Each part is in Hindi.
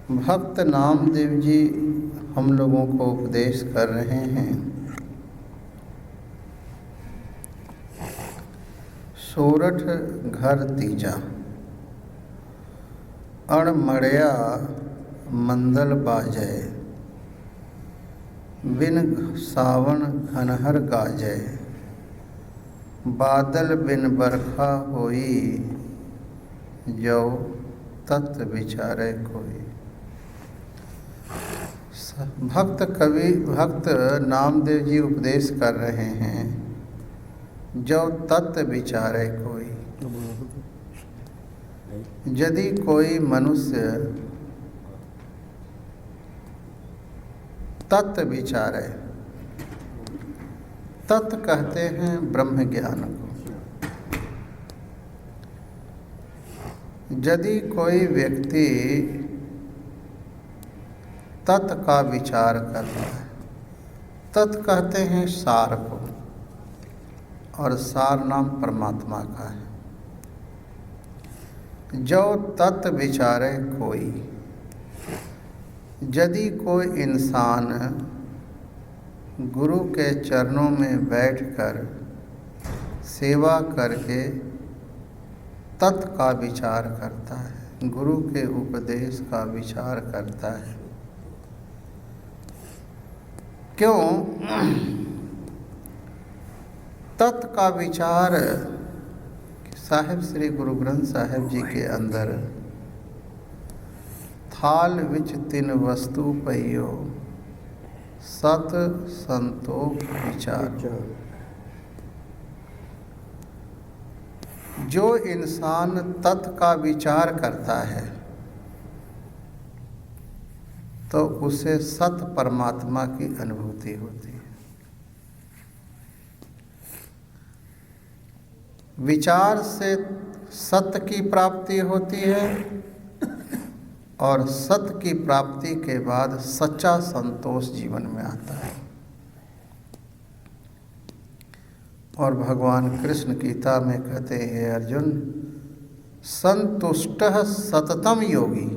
भक्त नामदेव जी हम लोगों को उपदेश कर रहे हैं। सोरठ घर तीजा अणमड़या मंदल बाजय, बिन सावन घनहर गाजय, बादल बिन बरखा होई, जो तत् विचारे कोई। भक्त नामदेव जी उपदेश कर रहे हैं, जो तत्व विचारे कोई। यदि कोई मनुष्य तत्व विचारे, तत्व कहते हैं ब्रह्म ज्ञान को। यदि कोई व्यक्ति तत्व का विचार कर रहा है, तत्व कहते हैं सार को, और सार नाम परमात्मा का है। जो तत्व विचारे कोई, यदि कोई इंसान गुरु के चरणों में बैठकर सेवा करके तत्व का विचार करता है, गुरु के उपदेश का विचार करता है। क्यों? तत्व का विचार साहिब श्री गुरु ग्रंथ साहिब जी के अंदर थाल विच तिन वस्तु पइयो, सत संतोख विचार। जो इंसान तत्व का विचार करता है तो उसे सत परमात्मा की अनुभूति होती है। विचार से सत्य की प्राप्ति होती है, और सत्य की प्राप्ति के बाद सच्चा संतोष जीवन में आता है। और भगवान कृष्ण गीता में कहते हैं, अर्जुन संतुष्टः सततम योगी।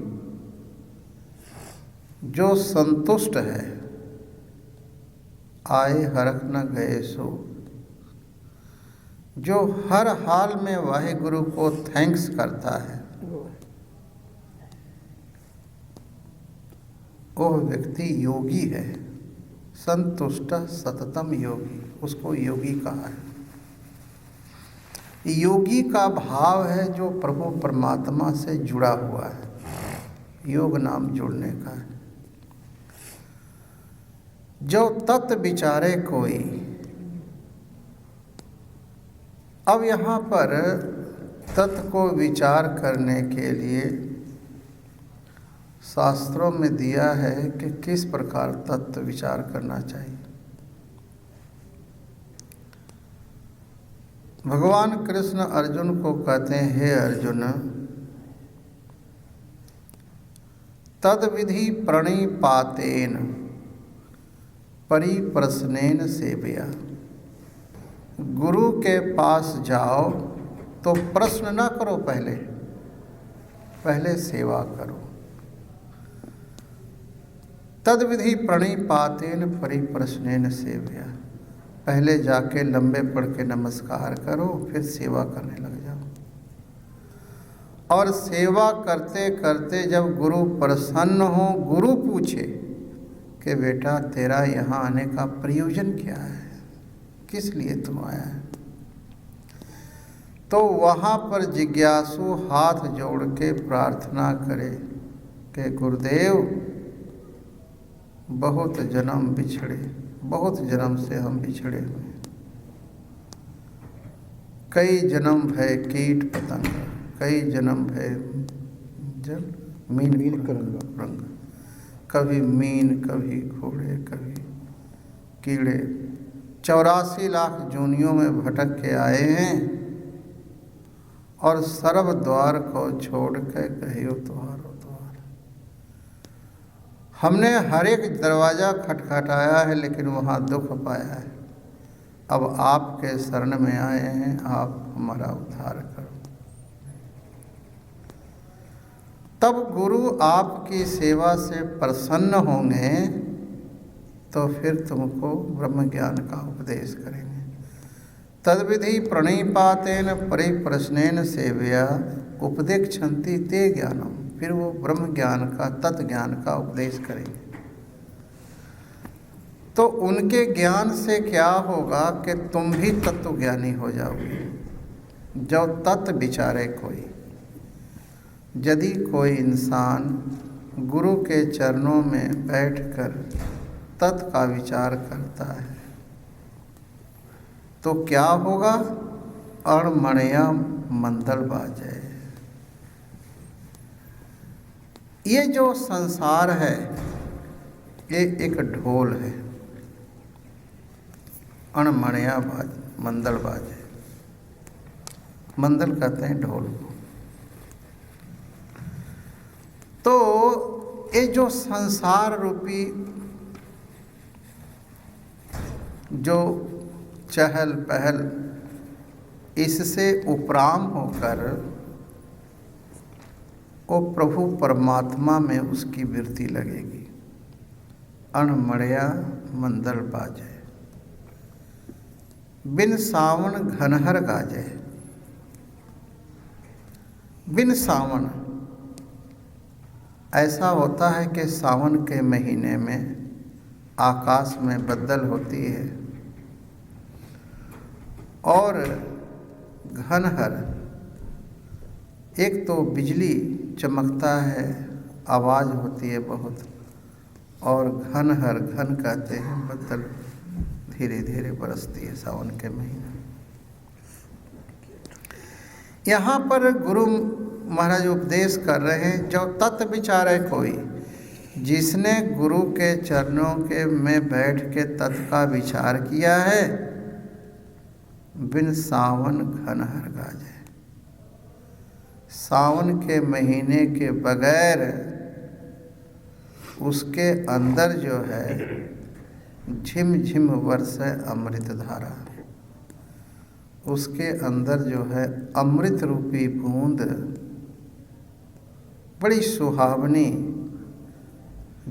जो संतुष्ट है, आए हरख न गए सो, जो हर हाल में वाहिगुरु को थैंक्स करता है, वह व्यक्ति योगी है। संतुष्ट सततम योगी, उसको योगी कहा है। योगी का भाव है जो प्रभु परमात्मा से जुड़ा हुआ है। योग नाम जुड़ने का है। जो तत्व विचारे कोई। अब यहाँ पर तत्व को विचार करने के लिए शास्त्रों में दिया है कि किस प्रकार तत्व विचार करना चाहिए। भगवान कृष्ण अर्जुन को कहते हैं, हे अर्जुन तद विधि प्रणिपातेन परिप्रश्नेन सेवया। गुरु के पास जाओ तो प्रश्न ना करो, पहले सेवा करो। तद विधि प्रणिपातेन परिप्रश्नेन सेवया। पहले जाके लंबे पढ़ के नमस्कार करो, फिर सेवा करने लग जाओ। और सेवा करते करते जब गुरु प्रसन्न हो, गुरु पूछे कि बेटा तेरा यहाँ आने का प्रयोजन क्या है, किस लिए तुम आया है, तो वहाँ पर जिज्ञासु हाथ जोड़ के प्रार्थना करे कि गुरुदेव बहुत जन्म बिछड़े, बहुत जन्म से हम बिछड़े हुए, कई जन्म भय कीट पतंग, कई जन्म भय जल मीन रंग, कभी मीन, कभी घोड़े, कभी कीड़े, 84 लाख जूनियों में भटक के आए हैं, और सर्व द्वार को छोड़ के कहियो तुम्हारो द्वार। हमने हर एक दरवाज़ा खटखटाया है, लेकिन वहाँ दुख पाया है। अब आपके शरण में आए हैं, आप हमारा उद्धार करो। तब गुरु आपकी सेवा से प्रसन्न होंगे तो फिर तुमको ब्रह्म ज्ञान का उपदेश करेंगे। तद्विधि प्रणिपातेन परिप्रश्नेन सेवया उपदेक्षन्ति ते ज्ञानम, फिर वो ब्रह्म ज्ञान का, तत्व ज्ञान का उपदेश करेंगे। तो उनके ज्ञान से क्या होगा कि तुम भी तत्व ज्ञानी हो जाओगे। जो तत्व विचारे कोई, यदि कोई इंसान गुरु के चरणों में बैठकर तत्व का विचार करता है तो क्या होगा? अणमणया मंदल बाजे। ये जो संसार है ये एक ढोल है, अणमणया मंदल बाजे। मंदल कहते हैं ढोल को। तो ये जो संसार रूपी जो चहल पहल, इससे उपराम होकर वो प्रभु परमात्मा में उसकी वृत्ति लगेगी। अणमणया मंदल बाजे, बिन सावन घनहर गाजे। बिन सावन, ऐसा होता है कि सावन के महीने में आकाश में बदल होती है और घनहर, एक तो बिजली चमकता है, आवाज़ होती है बहुत, और घनहर, घन कहते हैं बदल धीरे धीरे बरसती है सावन के महीने। यहाँ पर गुरु महाराज उपदेश कर रहे हैं, जो तत्व विचारे कोई, जिसने गुरु के चरणों के में बैठ के तत्व का विचार किया है, बिन सावन घनहर गाजे। सावन के महीने के बगैर उसके अंदर जो है झिम झिम बरसे अमृत धारा, उसके अंदर जो है अमृत रूपी बूंद बड़ी सुहावनी।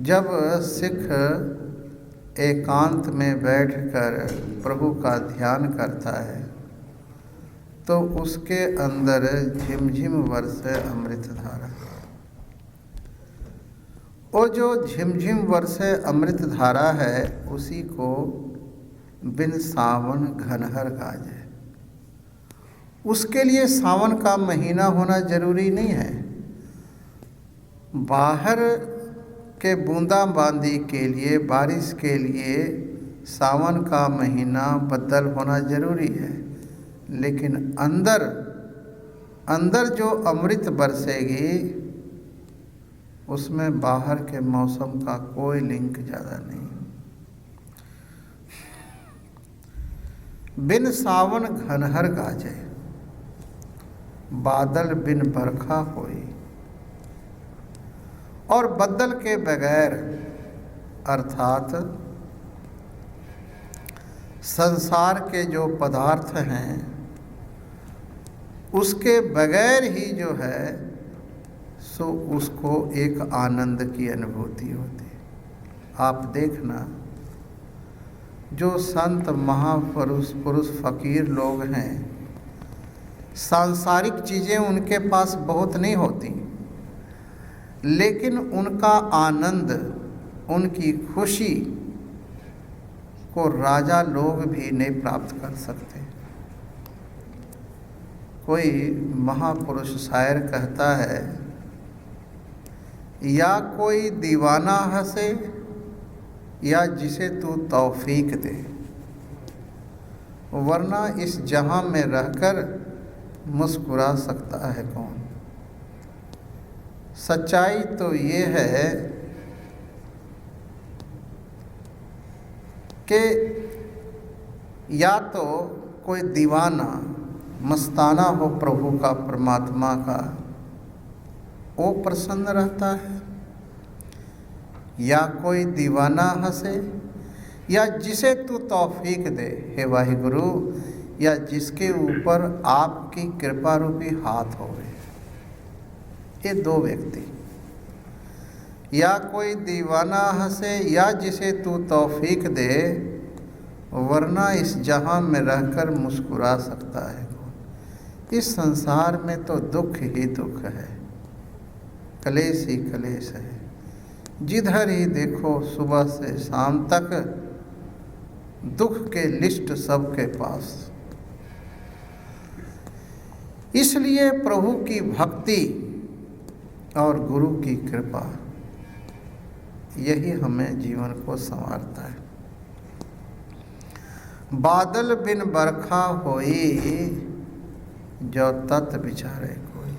जब सिख एकांत में बैठकर प्रभु का ध्यान करता है तो उसके अंदर झिमझिम बरसे अमृत धारा। वो जो झिमझिम बरसे अमृत धारा है उसी को बिन सावन घनहर गाजे। उसके लिए सावन का महीना होना जरूरी नहीं है, बाहर के बूंदाबांदी के लिए, बारिश के लिए सावन का महीना बदल होना जरूरी है, लेकिन अंदर अंदर जो अमृत बरसेगी उसमें बाहर के मौसम का कोई लिंक ज़्यादा नहीं। बिन सावन घनहर गाजे, बादल बिन बरखा होई। और बदल के बगैर अर्थात संसार के जो पदार्थ हैं उसके बगैर ही जो है सो उसको एक आनंद की अनुभूति होती है। आप देखना, जो संत पुरुष फकीर लोग हैं, सांसारिक चीज़ें उनके पास बहुत नहीं होती, लेकिन उनका आनंद, उनकी खुशी को राजा लोग भी नहीं प्राप्त कर सकते। कोई महापुरुष शायर कहता है, या कोई दीवाना हंसे या जिसे तू तौफीक दे, वरना इस जहां में रहकर मुस्कुरा सकता है कौन। सच्चाई तो ये है कि या तो कोई दीवाना मस्ताना हो प्रभु का, परमात्मा का, वो प्रसन्न रहता है, या कोई दीवाना हंसे, या जिसे तू तौफीक दे हे वाहिगुरु, या जिसके ऊपर आपकी कृपा रूपी हाथ होवे। ये दो व्यक्ति या कोई दीवाना हंसे या जिसे तू तौफीक दे, वरना इस जहां में रहकर मुस्कुरा सकता है। इस संसार में तो दुख ही दुख है, कलेश ही कलेश है। जिधर ही देखो सुबह से शाम तक दुख के लिस्ट सबके पास। इसलिए प्रभु की भक्ति और गुरु की कृपा, यही हमें जीवन को संवारता है। बादल बिन बरखा होई, जो तत विचारे कोई।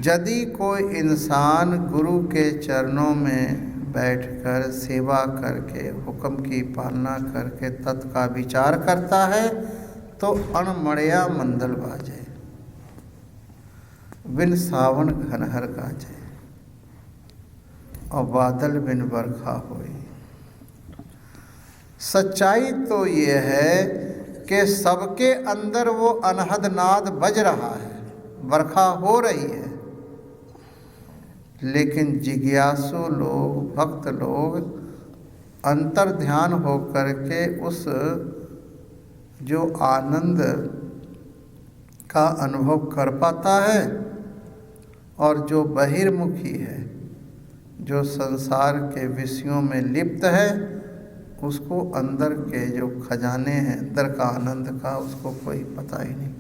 यदि कोई इंसान गुरु के चरणों में बैठकर सेवा करके हुक्म की पालना करके तत् का विचार करता है, तो अणमड़या मंदल बाजे, बिन सावन घनहर गाजे, और बादल बिन बरखा होई। सच्चाई तो ये है कि सबके अंदर वो अनहद नाद बज रहा है, बरखा हो रही है, लेकिन जिज्ञासु लोग, भक्त लोग अंतर ध्यान हो करके उस जो आनंद का अनुभव कर पाता है, और जो बहिर्मुखी है, जो संसार के विषयों में लिप्त है, उसको अंदर के जो खजाने हैं अंदर का आनंद का, उसको कोई पता ही नहीं।